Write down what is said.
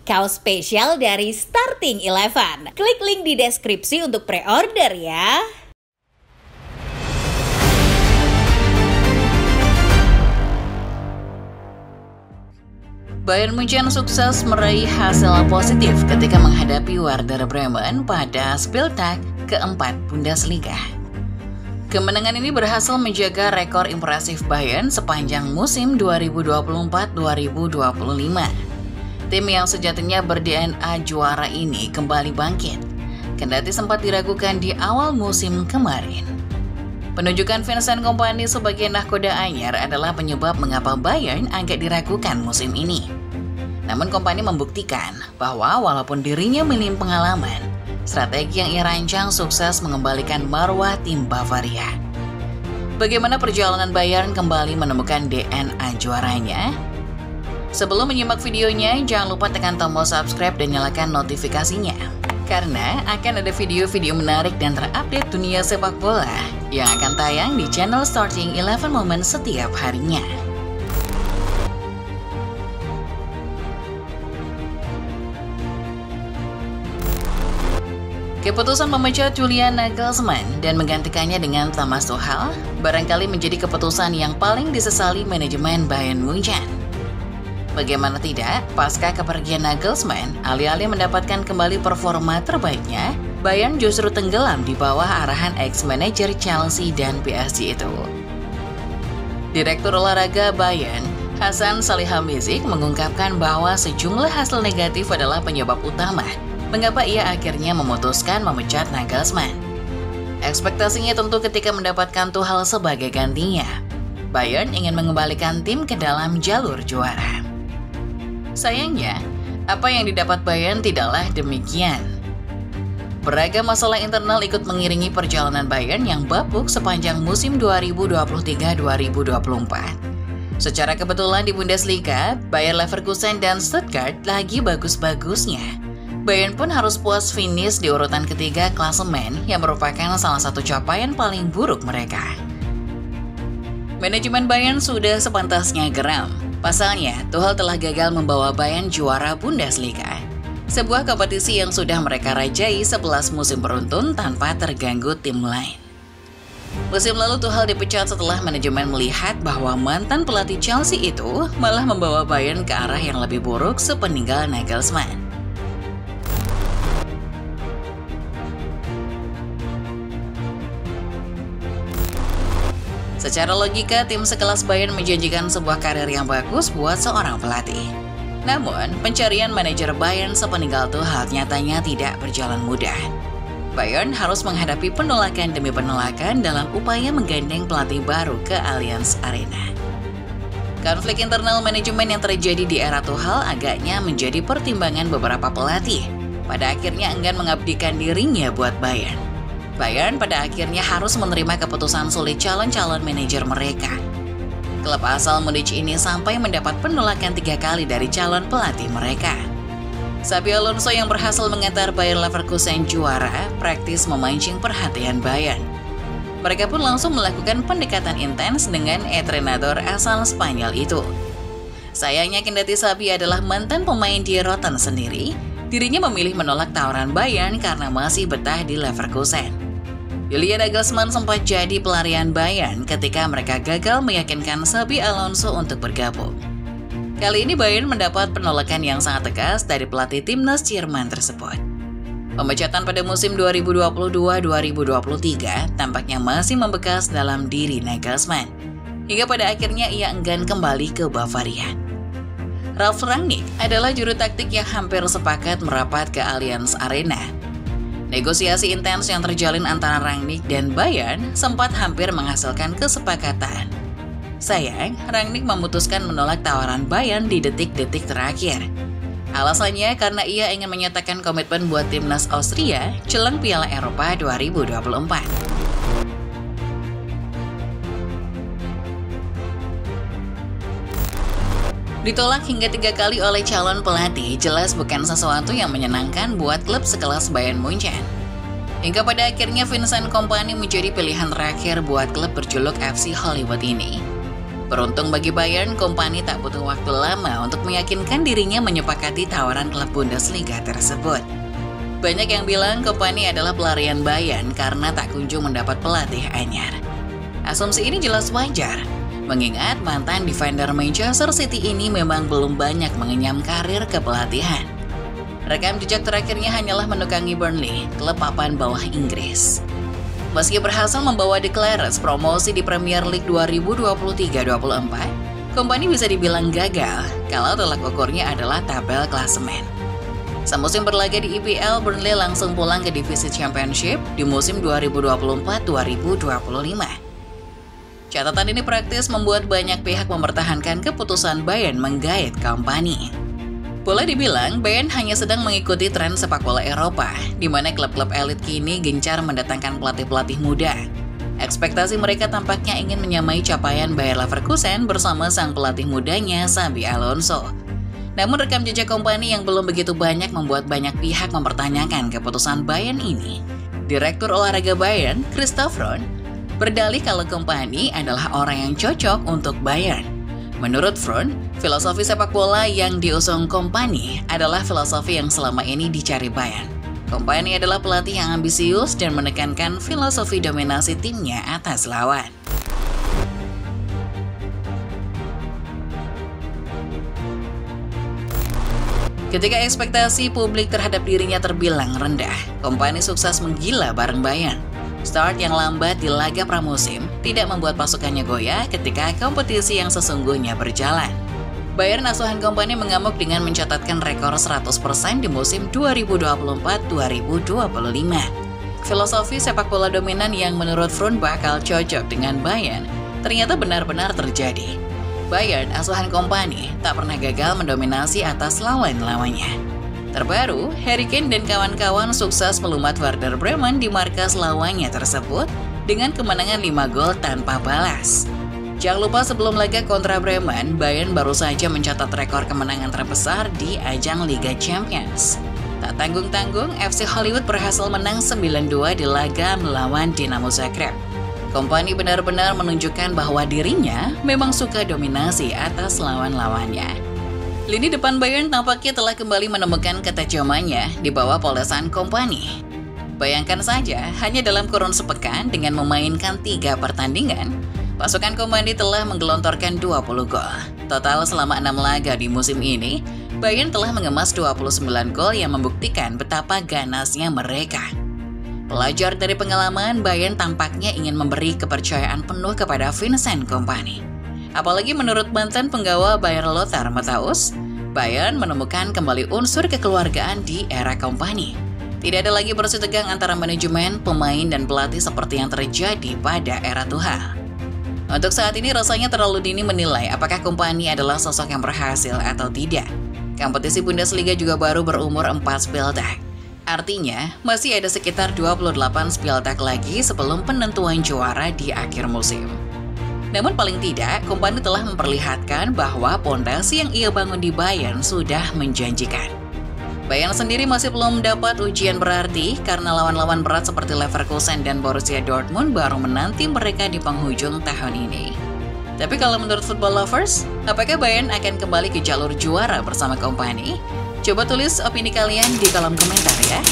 Kaos spesial dari Starting Eleven. Klik link di deskripsi untuk pre-order ya. Bayern Munchen sukses meraih hasil positif ketika menghadapi Werder Bremen pada Spieltag keempat Bundesliga. Kemenangan ini berhasil menjaga rekor impresif Bayern sepanjang musim 2024-2025. Tim yang sejatinya ber-DNA juara ini kembali bangkit, kendati sempat diragukan di awal musim kemarin. Penunjukan Vincent Kompany sebagai nahkoda anyar adalah penyebab mengapa Bayern agak diragukan musim ini. Namun Kompany membuktikan bahwa walaupun dirinya minim pengalaman, strategi yang ia rancang sukses mengembalikan marwah tim Bavaria. Bagaimana perjalanan Bayern kembali menemukan DNA juaranya? Sebelum menyimak videonya, jangan lupa tekan tombol subscribe dan nyalakan notifikasinya. Karena akan ada video-video menarik dan terupdate dunia sepak bola yang akan tayang di channel Starting Eleven Moment setiap harinya. Keputusan memecat Julian Nagelsmann dan menggantikannya dengan Thomas Tuchel barangkali menjadi keputusan yang paling disesali manajemen Bayern Munchen. Bagaimana tidak, pasca kepergian Nagelsmann, alih-alih mendapatkan kembali performa terbaiknya, Bayern justru tenggelam di bawah arahan ex-manajer Chelsea dan PSG itu. Direktur olahraga Bayern, Hasan Salihamidzic, mengungkapkan bahwa sejumlah hasil negatif adalah penyebab utama mengapa ia akhirnya memutuskan memecat Nagelsmann. Ekspektasinya tentu ketika mendapatkan Tuchel sebagai gantinya, Bayern ingin mengembalikan tim ke dalam jalur juara. Sayangnya, apa yang didapat Bayern tidaklah demikian. Beragam masalah internal ikut mengiringi perjalanan Bayern yang bapuk sepanjang musim 2023-2024. Secara kebetulan di Bundesliga, Bayer Leverkusen dan Stuttgart lagi bagus-bagusnya. Bayern pun harus puas finish di urutan ketiga klasemen yang merupakan salah satu capaian paling buruk mereka. Manajemen Bayern sudah sepantasnya geram. Pasalnya, Tuchel telah gagal membawa Bayern juara Bundesliga, sebuah kompetisi yang sudah mereka rajai 11 musim beruntun tanpa terganggu tim lain. Musim lalu Tuchel dipecat setelah manajemen melihat bahwa mantan pelatih Chelsea itu malah membawa Bayern ke arah yang lebih buruk sepeninggal Nagelsmann. Secara logika, tim sekelas Bayern menjanjikan sebuah karir yang bagus buat seorang pelatih. Namun, pencarian manajer Bayern sepeninggal Tuchel nyatanya tidak berjalan mudah. Bayern harus menghadapi penolakan demi penolakan dalam upaya menggandeng pelatih baru ke Allianz Arena. Konflik internal manajemen yang terjadi di era Tuchel agaknya menjadi pertimbangan beberapa pelatih. Pada akhirnya enggan mengabdikan dirinya buat Bayern. Bayern pada akhirnya harus menerima keputusan sulit calon-calon manajer mereka. Klub asal Munich ini sampai mendapat penolakan 3 kali dari calon pelatih mereka. Xabi Alonso yang berhasil mengantar Bayer Leverkusen juara praktis memancing perhatian Bayern. Mereka pun langsung melakukan pendekatan intens dengan entrenador asal Spanyol itu. Sayangnya kendati Xabi adalah mantan pemain di Rotten sendiri, dirinya memilih menolak tawaran Bayern karena masih betah di Leverkusen. Julian Nagelsmann sempat jadi pelarian Bayern ketika mereka gagal meyakinkan Xabi Alonso untuk bergabung. Kali ini Bayern mendapat penolakan yang sangat tegas dari pelatih timnas Jerman tersebut. Pemecatan pada musim 2022-2023 tampaknya masih membekas dalam diri Nagelsmann, hingga pada akhirnya ia enggan kembali ke Bavaria. Ralf Rangnick adalah juru taktik yang hampir sepakat merapat ke Allianz Arena. Negosiasi intens yang terjalin antara Rangnick dan Bayern sempat hampir menghasilkan kesepakatan. Sayang, Rangnick memutuskan menolak tawaran Bayern di detik-detik terakhir. Alasannya karena ia ingin menyatakan komitmen buat timnas Austria jelang Piala Eropa 2024. Ditolak hingga 3 kali oleh calon pelatih jelas bukan sesuatu yang menyenangkan buat klub sekelas Bayern Munchen. Hingga pada akhirnya Vincent Kompany menjadi pilihan terakhir buat klub berjuluk FC Hollywood ini. Beruntung bagi Bayern, Kompany tak butuh waktu lama untuk meyakinkan dirinya menyepakati tawaran klub Bundesliga tersebut. Banyak yang bilang Kompany adalah pelarian Bayern karena tak kunjung mendapat pelatih anyar. Asumsi ini jelas wajar, mengingat mantan defender Manchester City ini memang belum banyak mengenyam karir kepelatihan. Rekam jejak terakhirnya hanyalah menukangi Burnley, klub papan bawah Inggris. Meski berhasil membawa The Clarets promosi di Premier League 2023-24, Kompany bisa dibilang gagal kalau tolak ukurnya adalah tabel klasemen. Semusim berlaga di IPL, Burnley langsung pulang ke divisi Championship di musim 2024-2025. Catatan ini praktis membuat banyak pihak mempertahankan keputusan Bayern menggait Kompany. Boleh dibilang, Bayern hanya sedang mengikuti tren sepak bola Eropa, di mana klub-klub elit kini gencar mendatangkan pelatih-pelatih muda. Ekspektasi mereka tampaknya ingin menyamai capaian Bayer Leverkusen bersama sang pelatih mudanya, Xabi Alonso. Namun rekam jejak Kompany yang belum begitu banyak membuat banyak pihak mempertanyakan keputusan Bayern ini. Direktur olahraga Bayern, Christoph Ron, berdalih kalau Kompany adalah orang yang cocok untuk Bayern. Menurut Front, filosofi sepak bola yang diusung Kompany adalah filosofi yang selama ini dicari Bayern. Kompany adalah pelatih yang ambisius dan menekankan filosofi dominasi timnya atas lawan. Ketika ekspektasi publik terhadap dirinya terbilang rendah, Kompany sukses menggila bareng Bayern. Start yang lambat di laga pramusim tidak membuat pasukannya goyah ketika kompetisi yang sesungguhnya berjalan. Bayern asuhan Kompany mengamuk dengan mencatatkan rekor 100% di musim 2024-2025. Filosofi sepak bola dominan yang menurut Front bakal cocok dengan Bayern ternyata benar-benar terjadi. Bayern asuhan Kompany tak pernah gagal mendominasi atas lawan-lawannya. Terbaru, Harry Kane dan kawan-kawan sukses melumat Werder Bremen di markas lawannya tersebut dengan kemenangan 5 gol tanpa balas. Jangan lupa sebelum laga kontra Bremen, Bayern baru saja mencatat rekor kemenangan terbesar di ajang Liga Champions. Tak tanggung-tanggung, FC Hollywood berhasil menang 9-2 di laga melawan Dinamo Zagreb. Kompany benar-benar menunjukkan bahwa dirinya memang suka dominasi atas lawan-lawannya. Lini depan Bayern tampaknya telah kembali menemukan ketajamannya di bawah polesan Kompany. Bayangkan saja, hanya dalam kurun sepekan dengan memainkan 3 pertandingan, pasukan Kompany telah menggelontorkan 20 gol. Total selama 6 laga di musim ini, Bayern telah mengemas 29 gol yang membuktikan betapa ganasnya mereka. Pelajar dari pengalaman, Bayern tampaknya ingin memberi kepercayaan penuh kepada Vincent Kompany. Apalagi menurut mantan penggawa Bayer Lothar Matthäus, Bayern menemukan kembali unsur kekeluargaan di era Kompany. Tidak ada lagi bersih tegang antara manajemen, pemain, dan pelatih seperti yang terjadi pada era Tuchel. Untuk saat ini rasanya terlalu dini menilai apakah Kompany adalah sosok yang berhasil atau tidak. Kompetisi Bundesliga juga baru berumur 4 Spieltag. Artinya, masih ada sekitar 28 Spieltag lagi sebelum penentuan juara di akhir musim. Namun paling tidak, Kompany telah memperlihatkan bahwa pondasi yang ia bangun di Bayern sudah menjanjikan. Bayern sendiri masih belum mendapat ujian berarti karena lawan-lawan berat seperti Leverkusen dan Borussia Dortmund baru menanti mereka di penghujung tahun ini. Tapi kalau menurut football lovers, apakah Bayern akan kembali ke jalur juara bersama Kompany? Coba tulis opini kalian di kolom komentar ya.